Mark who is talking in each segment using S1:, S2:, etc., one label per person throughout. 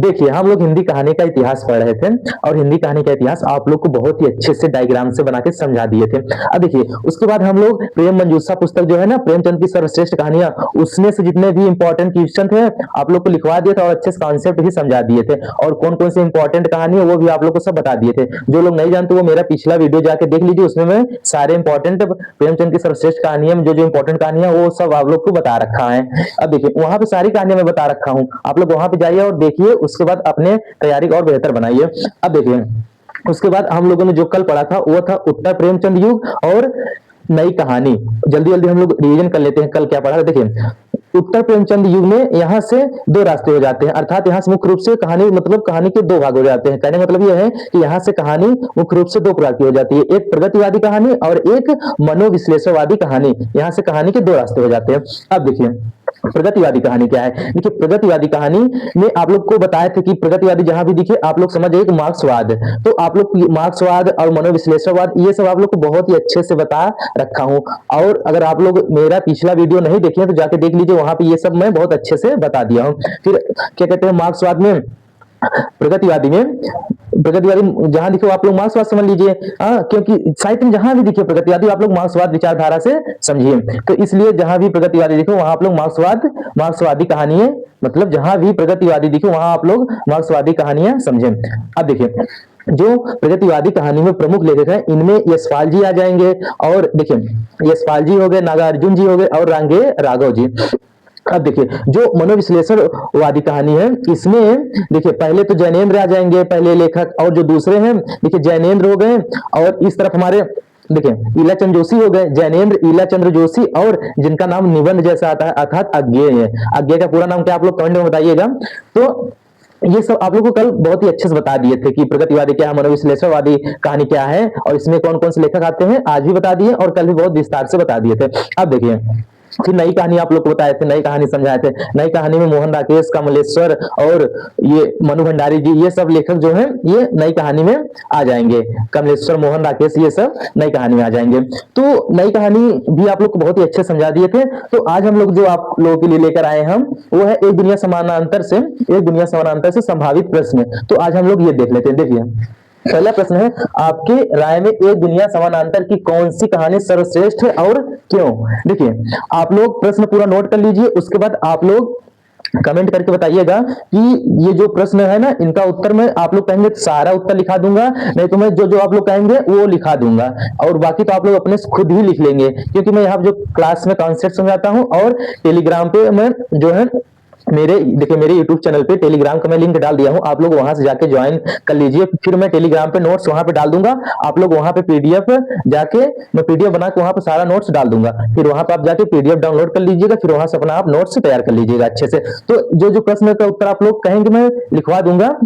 S1: देखिए हम लोग हिंदी कहानी का इतिहास पढ़ रहे थे और हिंदी कहानी का इतिहास आप लोग को बहुत ही अच्छे से डायग्राम से बना के समझा दिए थे। अब देखिए उसके बाद हम लोग प्रेम मंजूषा पुस्तक जो है ना, प्रेमचंद की सर्वश्रेष्ठ कहानियां, उसमें से जितने भी इंपॉर्टेंट क्वेश्चन थे आप लोग को लिखवा दिए थे और अच्छे से कॉन्सेप्ट भी समझा दिए थे, और कौन कौन से इंपॉर्टेंट कहानी है वो भी आप लोग को सब बता दिए थे। जो लोग नहीं जानते वो मेरा पिछला वीडियो जाके देख लीजिए, उसमें मैं सारे इंपॉर्टेंट प्रेमचंद की सर्वश्रेष्ठ कहानियां में जो जो इंपॉर्टेंट कहानियां वो सब आप लोग को बता रखा है। अब देखिए वहां पे सारी कहानियां मैं बता रखा हूँ, आप लोग वहां पे जाइए और देखिए, उसके बाद अपने तैयारी को और बेहतर बनाइए। अब देखिए उसके बाद हम लोगों ने जो कल पढ़ा था वो था उत्तर प्रेमचंद युग और नई कहानी। जल्दी जल्दी हम लोग रिवीजन कर लेते हैं कल क्या पढ़ा था। देखिए उत्तर प्रेमचंद युग में यहाँ से दो रास्ते हो जाते हैं, अर्थात यहाँ से मुख्य रूप से कहानी मतलब कहानी के दो भाग हो जाते हैं। कहने का मतलब यह है कि यहाँ से कहानी मुख्य रूप से दो प्रकार की हो जाती है, एक प्रगतिवादी कहानी और एक मनोविश्लेषणवादी कहानी। यहाँ से कहानी के दो रास्ते हो जाते हैं। अब देखिए प्रगतिवादी कहानी क्या है। देखिए प्रगतिवादी कहानी में आप लोग को बताया था कि प्रगतिवादी जहां भी दिखे आप लोग समझ जाइए कि मार्क्सवाद, तो आप लोग मार्क्सवाद और मनोविश्लेषणवाद ये सब आप लोग को बहुत ही अच्छे से बता रखा हूं। और अगर आप लोग मेरा पिछला वीडियो नहीं देखे तो जाके देख लीजिए, वहां पे ये सब मैं बहुत अच्छे से बता दिया हूं। फिर क्या कहते हैं मार्क्सवाद में, प्रगतिवादी में, प्रगतिवादी जहां दिखे आप लोग मार्क्सवाद समझ लीजिए, क्योंकि साहित्य में जहां भी दिखे प्रगतिवादी आप लोग मार्क्सवाद विचारधारा से समझिए। तो इसलिए जहां भी प्रगतिवादी दिखे वहां आप लोग मार्क्सवादी कहानियां, मतलब जहां भी प्रगतिवादी दिखे वहां आप लोग मार्क्सवादी कहानियां समझें। अब देखिए जो प्रगतिवादी कहानी में प्रमुख लेखक हैं इनमें यशपाल जी आ जाएंगे, और देखिए यशपाल जी हो गए, नागार्जुन जी हो गए और रांगे राघव जी। अब देखिए जो मनोविश्लेषणवादी कहानी है इसमें देखिए पहले तो जैनेन्द्र आ जाएंगे पहले लेखक, और जो दूसरे हैं देखिए जैनेन्द्र हो गए, और इस तरफ हमारे देखिए ईलाचंद जोशी हो गए, जैनेन्द्र ईलाचंद्र जोशी, और जिनका नाम निबंध जैसा आता है अर्थात अज्ञेय है। अज्ञेय का पूरा नाम क्या आप लोग कमेंट में बताइएगा। तो ये सब आप लोग को कल बहुत ही अच्छे से बता दिए थे कि प्रगतिवादी क्या है, मनोविश्लेषणवादी कहानी क्या है, और इसमें कौन कौन से लेखक आते हैं आज भी बता दिए और कल भी बहुत विस्तार से बता दिए थे। अब देखिए फिर नई कहानी आप लोग को बताए थे, नई कहानी समझाए थे। नई कहानी में मोहन राकेश, कमलेश्वर और ये मनु भंडारी जी, ये सब लेखक जो हैं ये नई कहानी में आ जाएंगे। कमलेश्वर, मोहन राकेश, ये सब नई कहानी में आ जाएंगे। तो नई कहानी भी आप लोग को बहुत ही अच्छे समझा दिए थे। तो आज हम लोग जो आप लोगों के लिए लेकर आए हम वो है एक दुनिया समानांतर से संभावित प्रश्न। तो आज हम लोग ये देख लेते हैं। देखिए पहला प्रश्न है, आपके राय में एक दुनिया समानांतर की कौन सी कहानी सर्वश्रेष्ठ है और क्यों। देखिए आप लोग प्रश्न पूरा नोट कर लीजिए, उसके बाद आप लोग कमेंट करके बताइएगा कि ये जो प्रश्न है ना इनका उत्तर मैं आप लोग कहेंगे तो सारा उत्तर लिखा दूंगा, नहीं तो मैं जो जो आप लोग कहेंगे वो लिखा दूंगा, और बाकी तो आप लोग अपने से खुद ही लिख लेंगे, क्योंकि मैं यहाँ जो क्लास में कॉन्सेप्ट समझाता हूँ और टेलीग्राम पे मैं जो है मेरे देखिए मेरे YouTube चैनल पे टेलीग्राम का मैं लिंक डाल दिया हूं, आप लोग वहां से जाके ज्वाइन कर लीजिए। फिर मैं टेलीग्राम पे नोट्स वहां पे डाल दूंगा, आप लोग वहां पे पीडीएफ जाके मैं पीडीएफ बना के वहां पे सारा नोट्स डाल दूंगा, फिर वहां पे आप जाके पीडीएफ डाउनलोड कर लीजिएगा, फिर वहां से अपना आप नोट्स तैयार कर लीजिएगा अच्छे से। तो जो जो प्रश्न का उत्तर आप लोग कहेंगे मैं लिखवा दूंगा,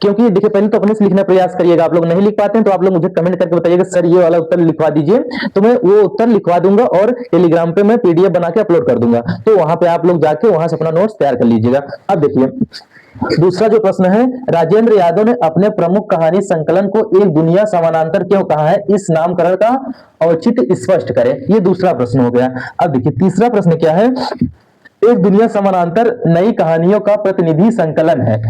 S1: क्योंकि देखिए पहले तो अपने से लिखने का प्रयास करिएगा, आप लोग नहीं लिख पाते हैं तो आप लोग मुझे कमेंट करके बताइएगा सर ये वाला उत्तर लिखवा दीजिए, तो मैं वो उत्तर लिखवा दूंगा और टेलीग्राम पे मैं पीडीएफ बना के अपलोड कर दूंगा। तो वहां पे आप लोग जाके वहां से अपना नोट्स तैयार कर लीजिएगा। अब देखिए दूसरा जो प्रश्न है, राजेंद्र यादव ने अपने प्रमुख कहानी संकलन को एक दुनिया समानांतर क्यों कहा है, इस नामकरण का औचित्य स्पष्ट करें। ये दूसरा प्रश्न हो गया। अब देखिए तीसरा प्रश्न क्या है, एक दुनिया समानांतर नई कहानियों का प्रतिनिधि संकलन है,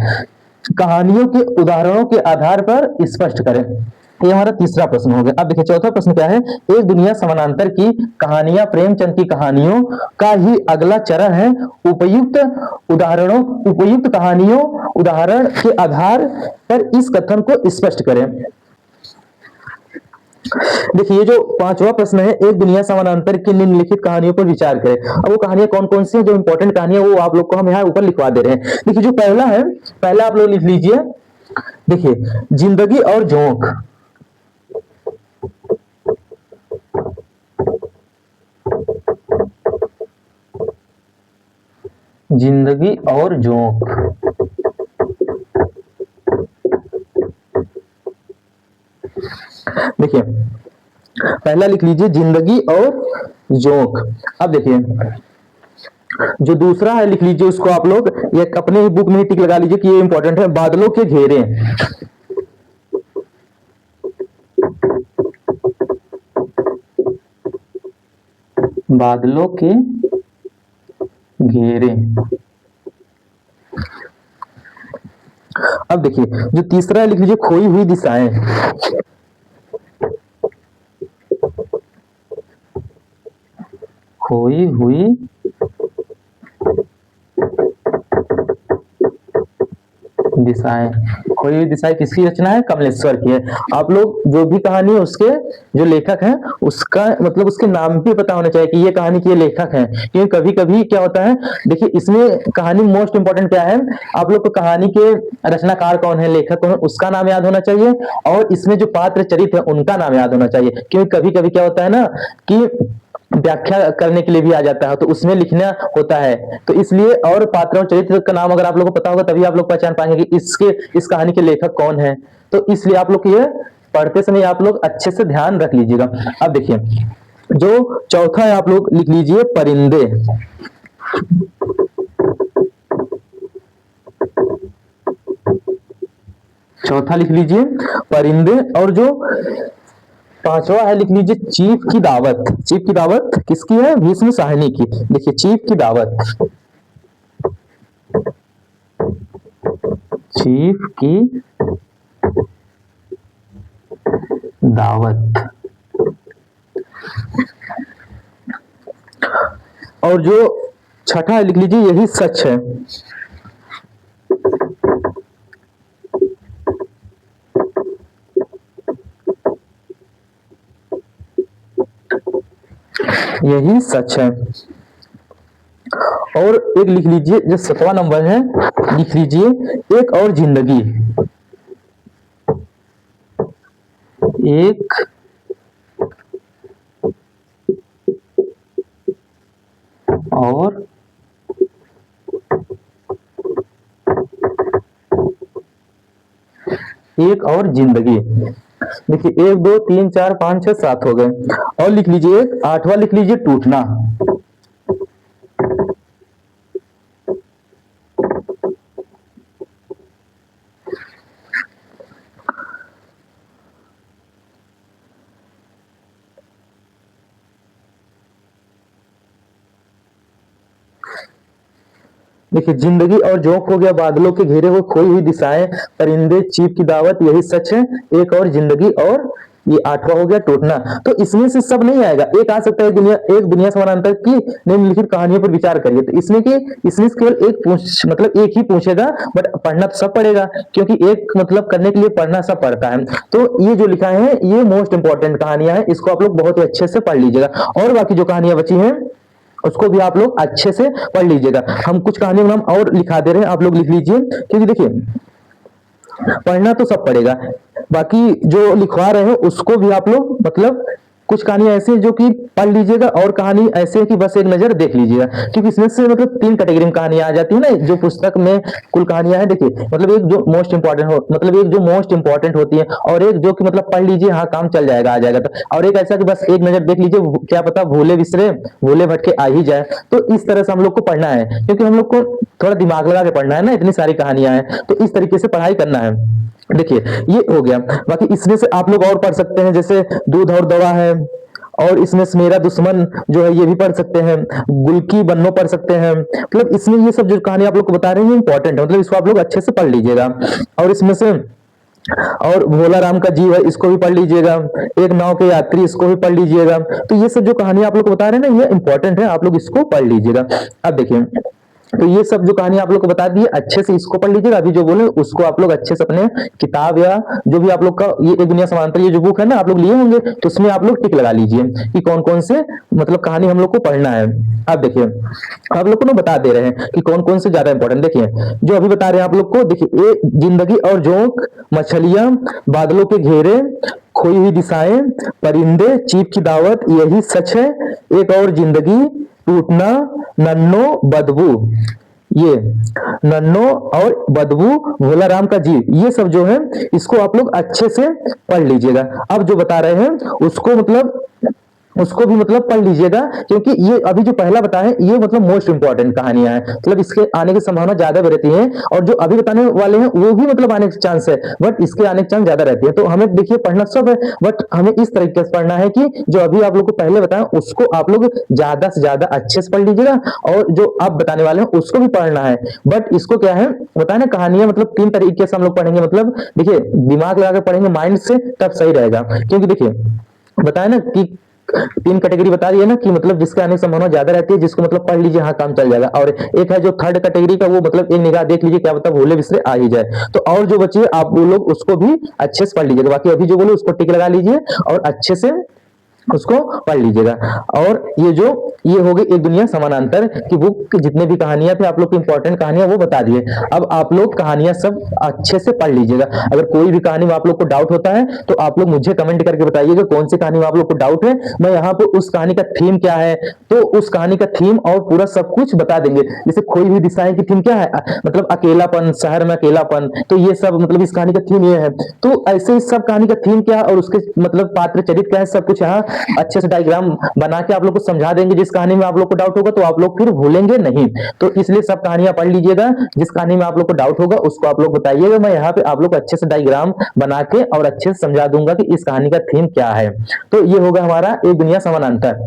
S1: कहानियों के उदाहरणों के आधार पर स्पष्ट करें। ये हमारा तीसरा प्रश्न हो गया। अब देखिए चौथा प्रश्न क्या है, एक दुनिया समानांतर की कहानियां प्रेमचंद की कहानियों का ही अगला चरण है, उपयुक्त कहानियों उदाहरण के आधार पर इस कथन को स्पष्ट करें। देखिए ये जो पांचवा प्रश्न है, एक दुनिया समानांतर की निम्नलिखित कहानियों पर विचार करें। अब वो कहानियां कौन कौन सी हैं, जो इंपॉर्टेंट कहानियां वो आप लोग को हम यहाँ ऊपर लिखवा दे रहे हैं। देखिए जो पहला है, पहला आप लोग लिख लीजिए, देखिए जिंदगी और जोंक। जिंदगी और जोंक, देखिए पहला लिख लीजिए जिंदगी और जोंक। अब देखिए जो दूसरा है लिख लीजिए, उसको आप लोग ये अपने ही बुक में ही टिक लगा लीजिए कि ये इंपॉर्टेंट है, बादलों के घेरे। बादलों के घेरे। अब देखिए जो तीसरा है लिख लीजिए खोई हुई दिशाएं। खोई हुई दिशाएं। खोई हुई दिशाएं किसकी रचना है? कमलेश्वर की है। आप लोग जो भी कहानी है उसके जो लेखक हैं उसका मतलब उसके नाम भी पता होना चाहिए कि ये कहानी के लेखक हैं, क्योंकि कभी कभी क्या होता है, देखिए इसमें कहानी मोस्ट इंपॉर्टेंट क्या है, आप लोग को कहानी के रचनाकार कौन है, लेखक कौन है, उसका नाम याद होना चाहिए, और इसमें जो पात्र चरित्र है उनका नाम याद होना चाहिए, क्योंकि कभी कभी क्या होता है ना कि व्याख्या करने के लिए भी आ जाता है तो उसमें लिखना होता है, तो इसलिए और पात्रों चरित्र का नाम अगर आप लोगों को पता होगा तभी आप लोग पहचान पाएंगे कि इस कहानी के लेखक कौन है। तो इसलिए आप लोग ये पढ़ते समय आप लोग अच्छे से ध्यान रख लीजिएगा। अब देखिए जो चौथा है आप लोग लिख लीजिए परिंदे। चौथा लिख लीजिए परिंदे, और जो पांचवा है लिख लीजिए चीफ की दावत। चीफ की दावत किसकी है? भीष्म साहनी की। देखिए चीफ की दावत, चीफ की दावत। और जो छठा है लिख लीजिए यही सच है। यही सच है। और एक लिख लीजिए जो 7वां नंबर है, लिख लीजिए एक और जिंदगी। एक और एक और जिंदगी। देखिए 1 2 3 4 5 6 7 हो गए, और लिख लीजिए एक आठवां लिख लीजिए टूटना। देखिए जिंदगी और जोंक हो गया, बादलों के घेरे हुए खोई हुई दिशाएं, परिंदे, चीफ की दावत, यही सच है, एक और जिंदगी, और ये आठवां हो गया टूटना। तो इसमें से सब नहीं आएगा, एक आ सकता है एक दुनिया समानांतर की निम्नलिखित कहानियों पर विचार करिए। तो इसमें से केवल मतलब एक ही पूछेगा, बट पढ़ना तो सब पड़ेगा, क्योंकि एक मतलब करने के लिए पढ़ना सब पड़ता है। तो ये जो लिखा है ये मोस्ट इंपॉर्टेंट कहानियां हैं, इसको आप लोग बहुत ही अच्छे से पढ़ लीजिएगा, और बाकी जो कहानियां बची हैं उसको भी आप लोग अच्छे से पढ़ लीजिएगा। हम कुछ कहानियों का नाम और लिखा दे रहे हैं, आप लोग लिख लीजिए, क्योंकि देखिए पढ़ना तो सब पड़ेगा, बाकी जो लिखवा रहे हैं उसको भी आप लोग मतलब कुछ कहानियां ऐसी हैं जो कि पढ़ लीजिएगा, और कहानी ऐसे है कि बस एक नजर देख लीजिएगा, क्योंकि इसमें से मतलब 3 कैटेगरी में कहानियां आ जाती है ना जो पुस्तक में कुल कहानियां हैं। देखिए मतलब एक जो मोस्ट इंपॉर्टेंट होती है, और एक जो कि मतलब पढ़ लीजिए हाँ काम चल जाएगा आ जाएगा, तो और एक ऐसा कि बस एक नजर देख लीजिए, क्या पता भूले बिसरे भूले भटके आ ही जाए। तो इस तरह से हम लोग को पढ़ना है, क्योंकि हम लोग को थोड़ा दिमाग लगा के पढ़ना है ना, इतनी सारी कहानियां हैं, तो इस तरीके से पढ़ाई करना है। देखिए ये हो गया, बाकी इसमें से आप लोग और पढ़ सकते हैं, जैसे दूध और दवा है, और इसमें से मेरा दुश्मन जो है ये भी पढ़ सकते हैं, गुल की बन्नो पढ़ सकते हैं। मतलब इसमें ये सब जो कहानी आप लोग को बता रहे हैं इंपॉर्टेंट है, मतलब इसको आप लोग अच्छे से पढ़ लीजिएगा। और इसमें से और भोला राम का जीव है, इसको भी पढ़ लीजिएगा, एक नाव के यात्री, इसको भी पढ़ लीजिएगा। तो ये सब जो कहानी आप लोग को बता रहे हैं ना ये इंपॉर्टेंट है, आप लोग इसको पढ़ लीजिएगा। अब देखिए तो ये सब जो कहानी आप लोग को बता दी है अच्छे से इसको पढ़ लीजिएगा, अभी जो बोले उसको आप लोग अच्छे से अपने किताब या जो भी आप लोग का ये एक दुनिया समानांतर ये जो बुक है ना आप लोग लिए होंगे, तो उसमें आप लोग टिक लगा लीजिए कि कौन कौन से मतलब कहानी हम लोग को पढ़ना है। अब देखिए आप लोग को ना बता दे रहे हैं कि कौन कौन से ज्यादा इंपॉर्टेंट। देखिए जो अभी बता रहे हैं आप लोग को, देखिए एक जिंदगी और जोंक, मछलियां, बादलों के घेरे, खोई हुई दिशाएं, परिंदे, चीप की दावत, यही सच है, एक और जिंदगी, टूटना, नन्नो, बदबू। ये नन्नो और बदबू, भोला राम का जीव, ये सब जो है इसको आप लोग अच्छे से पढ़ लीजिएगा। अब जो बता रहे हैं उसको मतलब उसको भी मतलब पढ़ लीजिएगा, क्योंकि ये अभी जो पहला बताया है ये मतलब मोस्ट इंपॉर्टेंट कहानियां हैं, मतलब इसके आने की संभावना ज्यादा रहती है, और जो अभी बताने वाले हैं वो भी मतलब आने के चांस है, बट इसके आने के चांस ज्यादा रहती है। तो हमें देखिए पढ़ना सब है, बट हमें इस तरीके से पढ़ना है कि जो अभी आप लोग को पहले बताया उसको आप लोग ज्यादा से ज्यादा अच्छे से पढ़ लीजिएगा, और जो आप बताने वाले हैं उसको भी पढ़ना है। बट इसको क्या है बताया ना, कहानियां मतलब तीन तरीके से हम लोग पढ़ेंगे, मतलब देखिए दिमाग लगा कर पढ़ेंगे माइंड से, तब सही रहेगा। क्योंकि देखिए बताया ना कि तीन कैटेगरी बता दी है ना, कि मतलब जिसके आने की संभावना ज्यादा रहती है, जिसको मतलब पढ़ लीजिए हाँ काम चल जाएगा, और एक है जो थर्ड कैटेगरी का, वो मतलब एक निगाह देख लीजिए क्या पता भूले बिसरे आ ही जाए। तो और जो बची है आप वो लोग उसको भी अच्छे से पढ़ लीजिएगा, बाकी अभी जो बोले उसको टिक लगा लीजिए और अच्छे से उसको पढ़ लीजिएगा। और ये हो गई एक दुनिया समानांतर की बुक, जितने भी कहानियां थे आप लोग की इंपॉर्टेंट कहानियां वो बता दिए। अब आप लोग कहानियां सब अच्छे से पढ़ लीजिएगा। अगर कोई भी कहानी में आप लोग को डाउट होता है तो आप लोग मुझे कमेंट करके बताइएगा कौन सी कहानी में आप लोग को डाउट है, मैं यहाँ पे उस कहानी का थीम क्या है, तो उस कहानी का थीम और पूरा सब कुछ बता देंगे। जैसे खोई हुई दिशाएं की थीम क्या है, मतलब अकेलापन, शहर में अकेलापन, तो ये सब मतलब इस कहानी का थीम ये है। तो ऐसे ही सब कहानी का थीम क्या है और उसके मतलब पात्र चरित्र क्या है, सब कुछ यहाँ अच्छे से डायग्राम बना के आप लोग को समझा देंगे। जिस कहानी में आप लोग को डाउट होगा तो आप लोग फिर भूलेंगे नहीं। तो इसलिए सब कहानियां पढ़ लीजिएगा, जिस कहानी में आप लोग को डाउट होगा उसको आप लोग बताइएगा, मैं यहाँ पे आप लोग को अच्छे से डायग्राम बना के और अच्छे से समझा दूंगा कि इस कहानी का थीम क्या है। तो ये होगा हमारा एक दुनिया समानांतर।